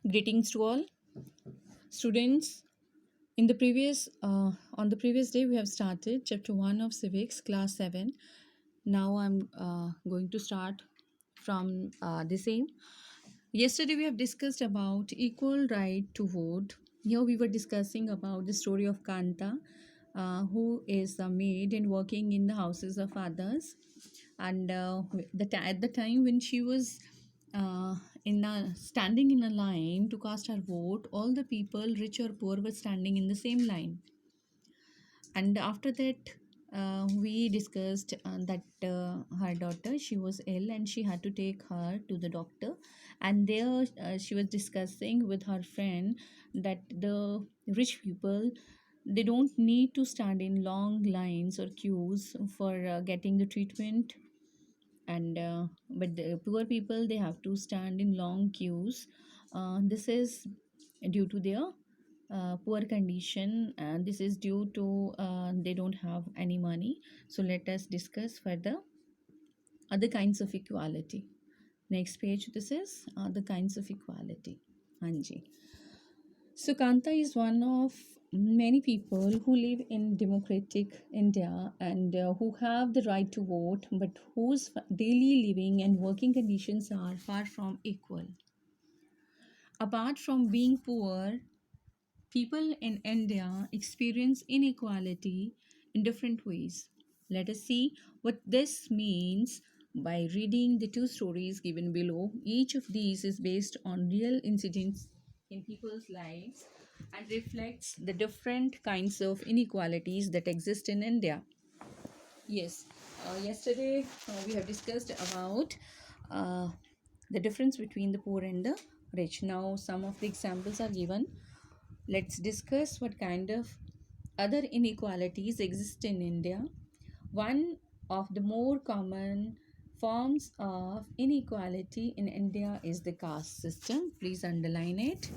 Greetings to all students. In the previous on the previous day, we have started chapter 1 of civics, class 7. Now I'm going to start from the same. Yesterday we have discussed about equal right to vote. Here we were discussing about the story of Kanta, who is a maid and working in the houses of others. And at the time when she was standing in a line to cast her vote, all the people, rich or poor, were standing in the same line. And after that, we discussed that her daughter, she was ill and she had to take her to the doctor. And there she was discussing with her friend that the rich people, they don't need to stand in long lines or queues for getting the treatment, and but the poor people, they have to stand in long queues. This is due to their poor condition, and this is due to they don't have any money. So let us discuss further other kinds of equality. Next page, this is other kinds of equality. Anji. So Kanta is one of many people who live in democratic India and who have the right to vote, but whose daily living and working conditions are far from equal. Apart from being poor, people in India experience inequality in different ways. Let us see what this means by reading the two stories given below. Each of these is based on real incidents in people's lives and reflects the different kinds of inequalities that exist in India. Yes, yesterday we have discussed about uh, the difference between the poor and the rich. Now, some of the examples are given. Let's discuss what kind of other inequalities exist in India. One of the more common forms of inequality in India is the caste system. Please underline it.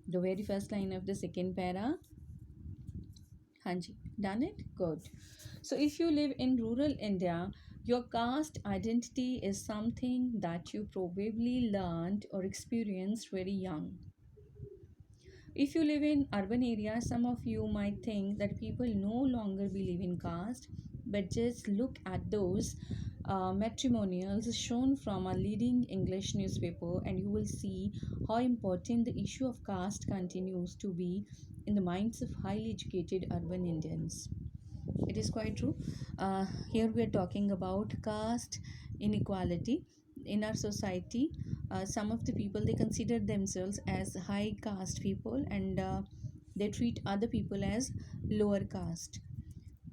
The very first line of the second para. Hanji, done it? Good. So, if you live in rural India, your caste identity is something that you probably learned or experienced very young. If you live in urban areas, some of you might think that people no longer believe in caste, but just look at those matrimonials shown from a leading English newspaper, and you will see how important the issue of caste continues to be in the minds of highly educated urban Indians. It is quite true. Here we are talking about caste inequality in our society. Some of the people, they consider themselves as high caste people, and they treat other people as lower caste.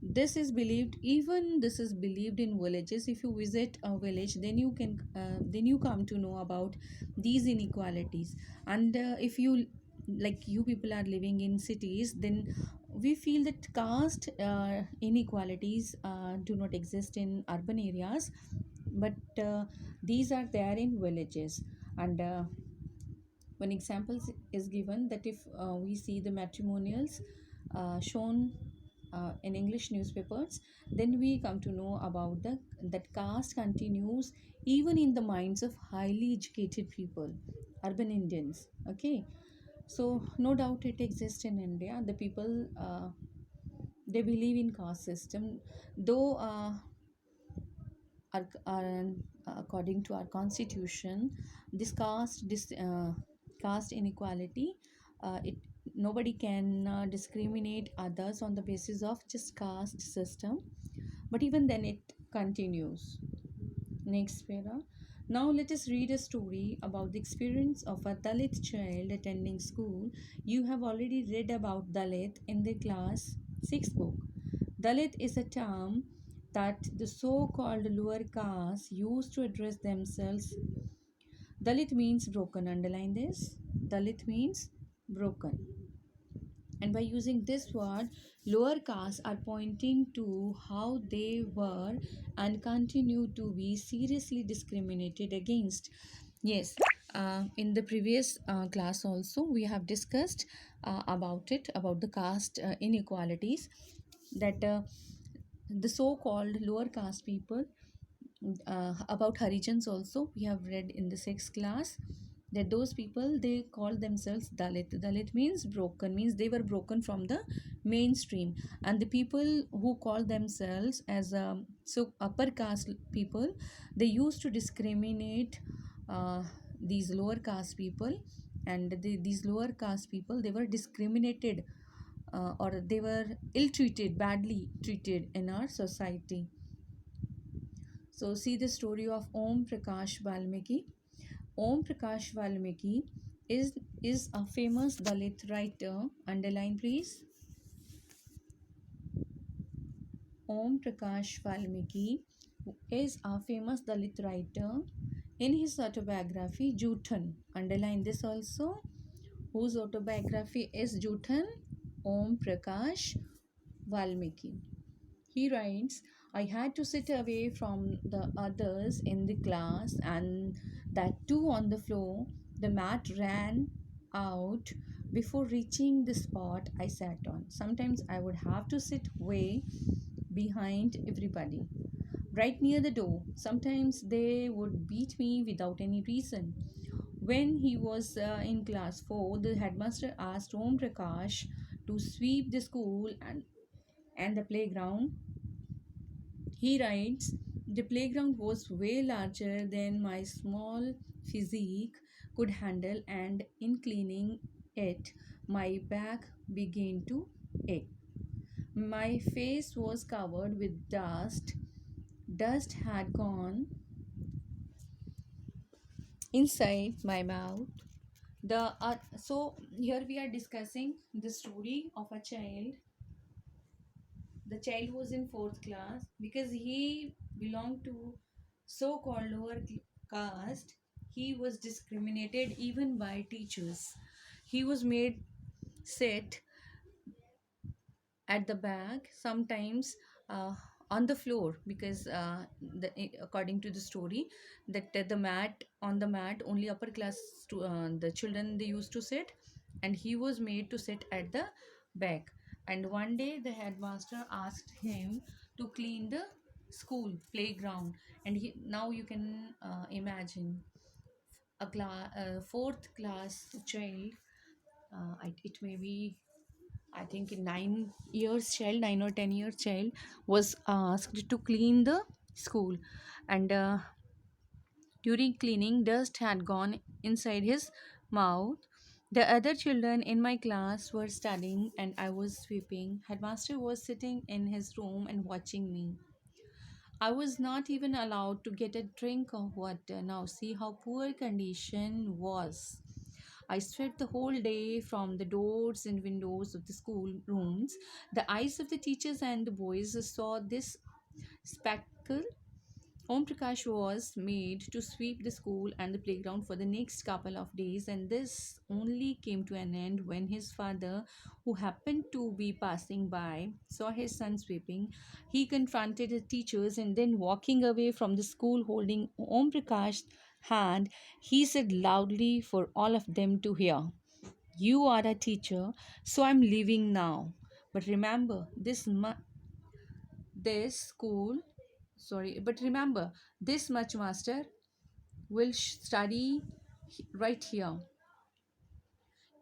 This is believed in villages. If you visit a village, then you come to know about these inequalities. And if you, like, you people are living in cities, then we feel that caste inequalities do not exist in urban areas, but these are there in villages. And one example is given that if we see the matrimonials shown in English newspapers, then we come to know about the that caste continues even in the minds of highly educated people, urban Indians. Okay, so no doubt it exists in India. The people, they believe in caste system, though according to our constitution, this caste inequality, it nobody can discriminate others on the basis of just caste system, but even then it continues. Next para. Now let us read a story about the experience of a Dalit child attending school. You have already read about Dalit in the class 6 book. Dalit is a term that the so-called lower caste used to address themselves. Dalit means broken. Underline this. Dalit means broken. And by using this word, lower castes are pointing to how they were and continue to be seriously discriminated against. Yes, in the previous class also we have discussed about it, about the caste inequalities, that the so-called lower caste people, about Harijans also we have read in the sixth class. that those people, they call themselves Dalit. Dalit means broken, means they were broken from the mainstream. And the people who call themselves as so upper caste people, they used to discriminate these lower caste people. And these lower caste people, they were discriminated, or they were ill treated, badly treated in our society. So see the story of Om Prakash Valmiki. Om Prakash Valmiki is a famous Dalit writer. Underline please. Om Prakash Valmiki is a famous Dalit writer. In his autobiography Juthan, underline this also, whose autobiography is Juthan? Om Prakash Valmiki. He writes, I had to sit away from the others in the class, and that too on the floor. The mat ran out before reaching the spot I sat on. Sometimes I would have to sit way behind everybody, right near the door. Sometimes they would beat me without any reason. When he was in class 4, the headmaster asked Om Prakash to sweep the school and the playground. He writes, the playground was way larger than my small physique could handle, and in cleaning it, my back began to ache. My face was covered with dust. Dust had gone inside my mouth. So here we are discussing the story of a child. The child was in fourth class because he belonged to so-called lower caste. He was discriminated even by teachers. He was made sit at the back, sometimes on the floor, because according to the story, that the mat, on the mat only upper class the children, they used to sit, and he was made to sit at the back. And one day the headmaster asked him to clean the school playground. And now you can imagine a fourth class child, it may be, I think, 9 years child, 9 or 10 years child, was asked to clean the school. And during cleaning, dust had gone inside his mouth. The other children in my class were studying, and I was sweeping. Headmaster was sitting in his room and watching me. I was not even allowed to get a drink of water. Now see how poor condition was. I swept the whole day from the doors and windows of the school rooms. The eyes of the teachers and the boys saw this spectacle. Om Prakash was made to sweep the school and the playground for the next couple of days, and this only came to an end when his father, who happened to be passing by, saw his son sweeping. He confronted the teachers, and then, walking away from the school holding Om Prakash's hand, he said loudly for all of them to hear, you are a teacher, so I'm leaving now. But remember, this school, sorry, but remember, this much master will study right here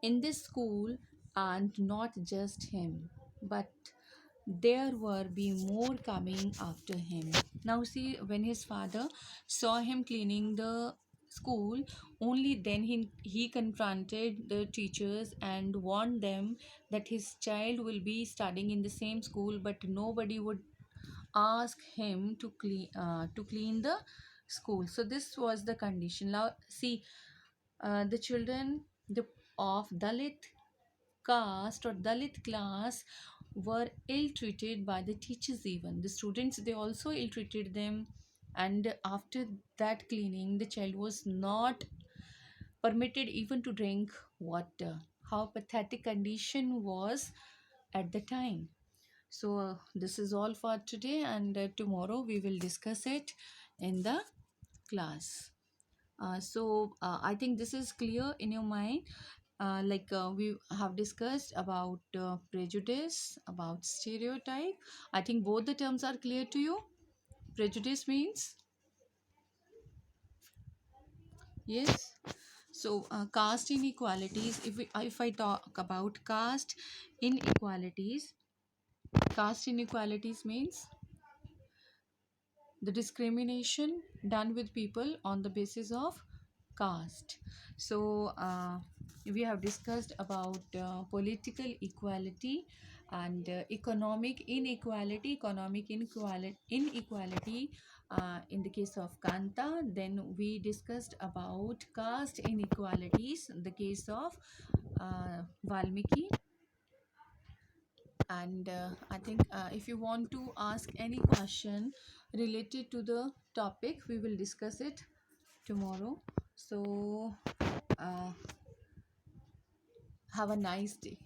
in this school, and not just him, but there were be more coming after him. Now see, when his father saw him cleaning the school, only then he confronted the teachers and warned them that his child will be studying in the same school, but nobody would ask him to clean the school. So this was the condition. Now see, the children, of Dalit caste or Dalit class, were ill treated by the teachers. Even the students, they also ill treated them. And after that cleaning, the child was not permitted even to drink water. How pathetic condition was at the time. So this is all for today, and tomorrow we will discuss it in the class. I think this is clear in your mind. We have discussed about prejudice, about stereotype. I think both the terms are clear to you. Prejudice means, yes. So, caste inequalities. If I talk about inequalities, caste inequalities means the discrimination done with people on the basis of caste. So, we have discussed about political equality and economic inequality in the case of Kanta. Then we discussed about caste inequalities in the case of Valmiki. And I think if you want to ask any question related to the topic, we will discuss it tomorrow. So, uh, have a nice day.